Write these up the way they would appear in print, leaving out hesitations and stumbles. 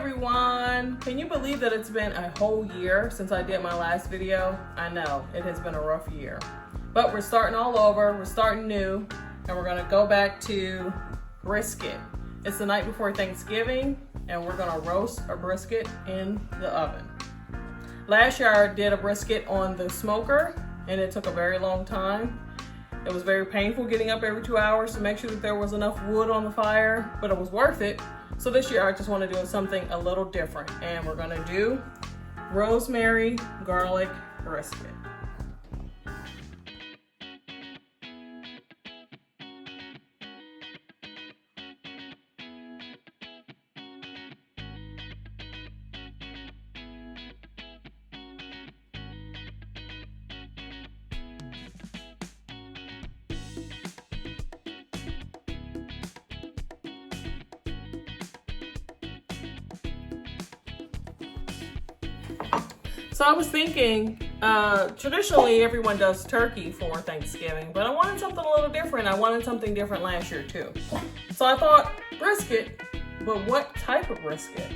everyone! Can you believe that it's been a whole year since I did my last video? I know, it has been a rough year. But we're starting all over, we're starting new, and we're gonna go back to brisket. It's the night before Thanksgiving, and we're gonna roast a brisket in the oven. Last year I did a brisket on the smoker, and it took a very long time. It was very painful getting up every 2 hours to make sure that there was enough wood on the fire, but it was worth it. So this year I just want to do something a little different, and we're gonna do rosemary garlic brisket. So I was thinking, traditionally everyone does turkey for Thanksgiving, but I wanted something a little different. I wanted something different last year too. So I thought brisket, but what type of brisket?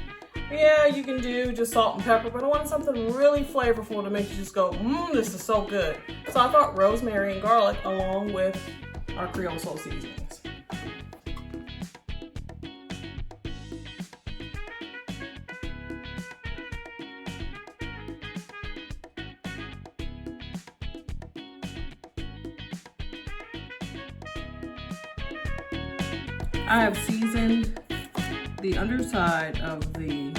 Yeah, you can do just salt and pepper, but I wanted something really flavorful to make you just go, this is so good. So I thought rosemary and garlic along with our creolesoul seasonings. I have seasoned the underside of the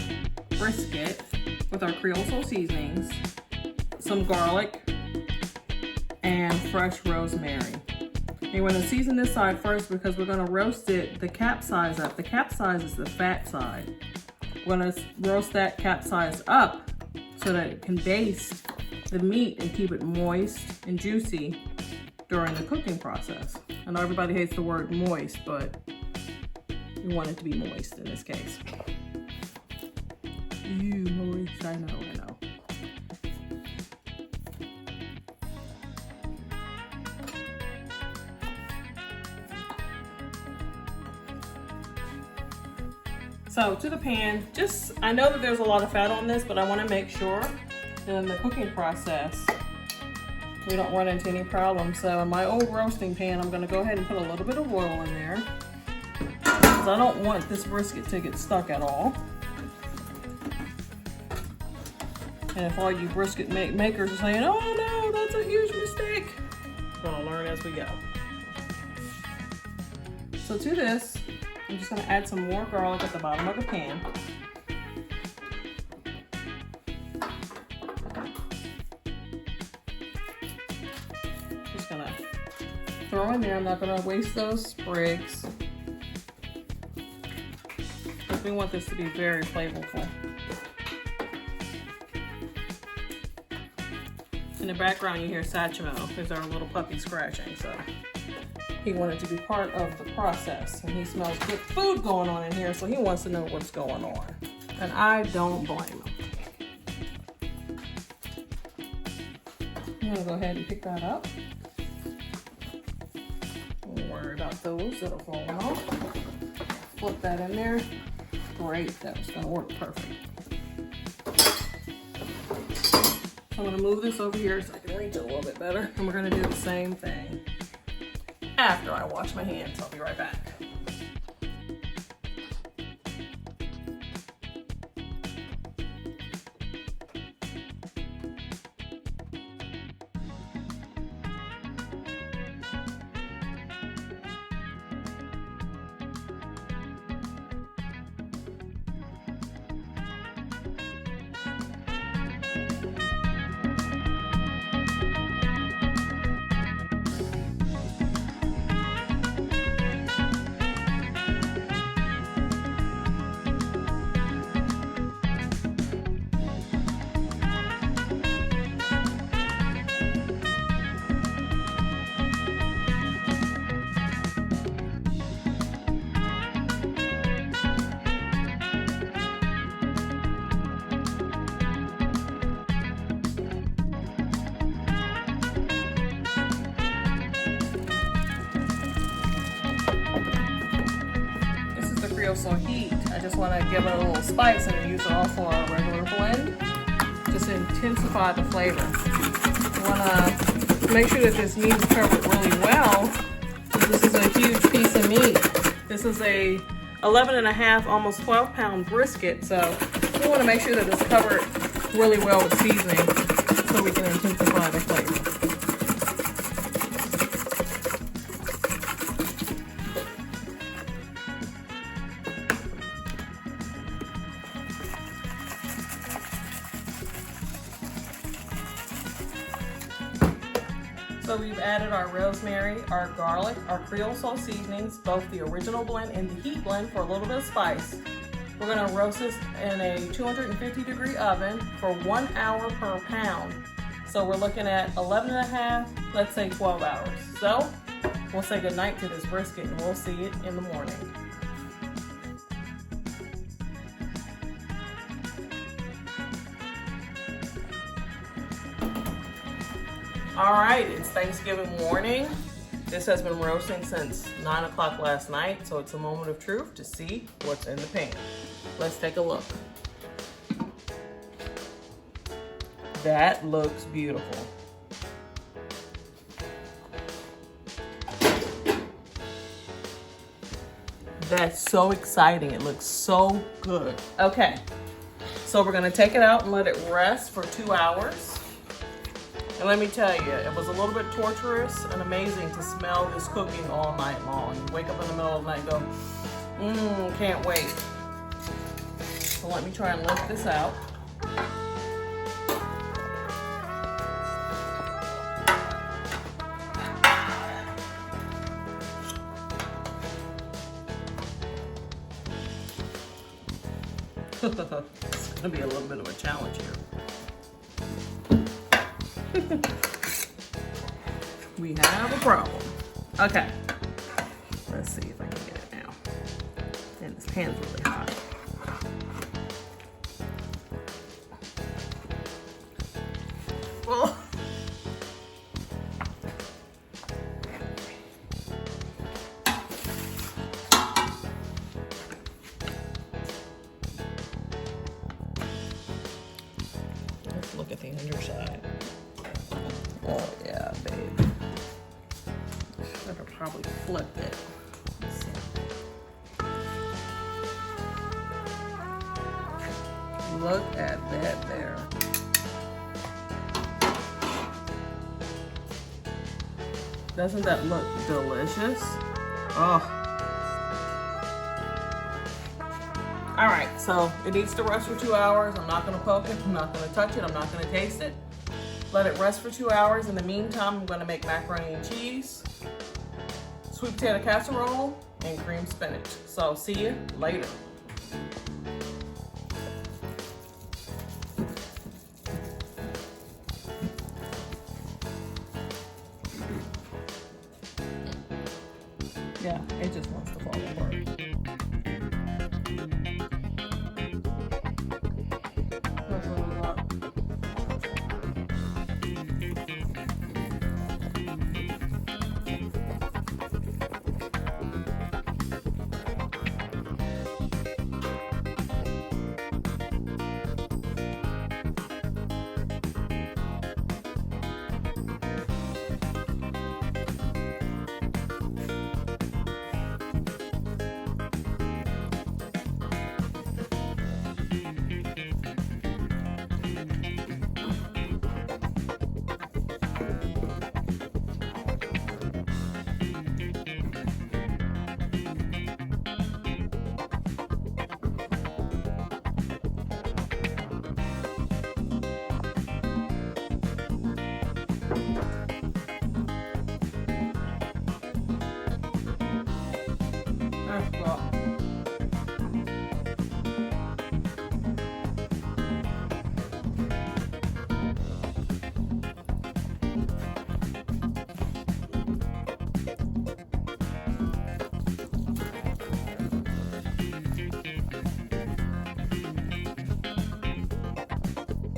brisket with our creolesoul seasonings, some garlic, and fresh rosemary. You want to season this side first because we're going to roast it, the capsize up. The capsize is the fat side. We're going to roast that capsize up so that it can baste the meat and keep it moist and juicy during the cooking process. I know everybody hates the word moist, but you want it to be moist in this case. Ew, moist, I know. So to the pan, I know that there's a lot of fat on this, but I want to make sure that in the cooking process, we don't run into any problems. So in my old roasting pan, I'm gonna go ahead and put a little bit of oil in there. I don't want this brisket to get stuck at all. And if all you brisket makers are saying, oh no, that's a huge mistake, we're gonna learn as we go. So to this, I'm just gonna add some more garlic at the bottom of the pan. Just gonna throw in there, I'm not gonna waste those sprigs. We want this to be very flavorful. In the background you hear Satchmo, there's our little puppy scratching, so he wanted to be part of the process, and he smells good food going on in here, so he wants to know what's going on, and I don't blame him. I'm gonna go ahead and pick that up. Don't worry about those that are falling off. Flip that in there. Great, that was gonna work perfect. I'm gonna move this over here so I can reach it a little bit better. And we're gonna do the same thing after I wash my hands. I'll be right back. creolesoul heat, I just want to give it a little spice and use it all for our regular blend. Just to intensify the flavor. I want to make sure that this meat is covered really well. This is a huge piece of meat. This is a 11.5, almost 12-pound brisket, so we want to make sure that it's covered really well with seasoning so we can intensify the flavor. So we've added our rosemary, our garlic, our creolesoul seasonings, both the original blend and the heat blend for a little bit of spice. We're gonna roast this in a 250-degree oven for 1 hour per pound. So we're looking at 11.5, let's say 12 hours. So we'll say goodnight to this brisket and we'll see it in the morning. All right, it's Thanksgiving morning. This has been roasting since 9 o'clock last night, so it's a moment of truth to see what's in the pan. Let's take a look. That looks beautiful. That's so exciting. It looks so good. Okay, so we're gonna take it out and let it rest for 2 hours. And let me tell you, it was a little bit torturous and amazing to smell this cooking all night long. You wake up in the middle of the night and go, can't wait. So let me try and lift this out. It's gonna be a little bit of a challenge here. We have a problem. Okay, let's see if I can get it now. And this pan's really hot. Oh. Let's look at the underside. Oh yeah, babe. Should have probably flipped it. Let's see. Look at that there. Doesn't that look delicious? Oh. All right, so it needs to rest for 2 hours. I'm not gonna poke it, I'm not gonna touch it, I'm not gonna taste it. Let it rest for 2 hours. In the meantime, I'm gonna make macaroni and cheese, sweet potato casserole, and cream spinach. So see you later. Yeah, it just wants to fall apart. That's what I got.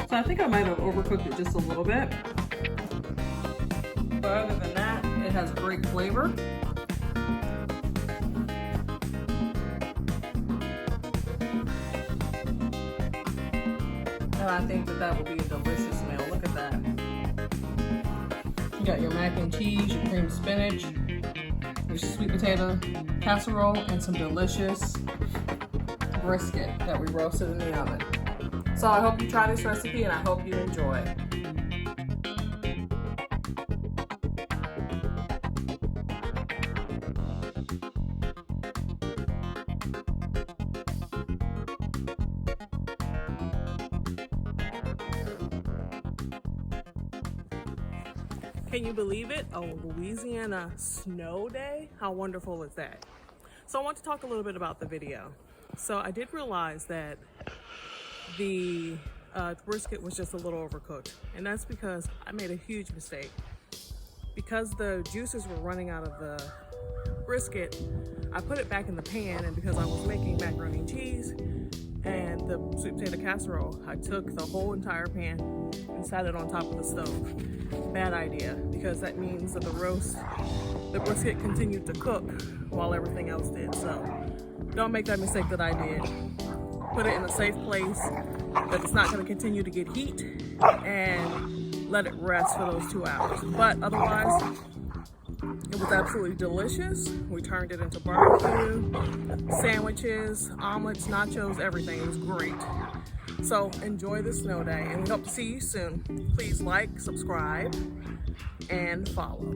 So I think I might have overcooked it just a little bit. But other than that, it has great flavor. And I think that would be a delicious meal. Look at that. You got your mac and cheese, your creamed spinach, your sweet potato casserole, and some delicious brisket that we roasted in the oven. So I hope you try this recipe and I hope you enjoy. Can you believe it? A Louisiana snow day? How wonderful is that? So I want to talk a little bit about the video. So I did realize that the brisket was just a little overcooked, and that's because I made a huge mistake. Because the juices were running out of the brisket, I put it back in the pan, and because I was making macaroni and cheese and the sweet potato casserole, I took the whole entire pan and sat it on top of the stove. Bad idea, because that means that the brisket continued to cook while everything else did. So don't make that mistake that I did. Put it in a safe place that it's not going to continue to get heat, and let it rest for those 2 hours. But otherwise, it was absolutely delicious. We turned it into barbecue, sandwiches, omelets, nachos, everything. It was great. So enjoy the snow day, and we hope to see you soon. Please like, subscribe, and follow.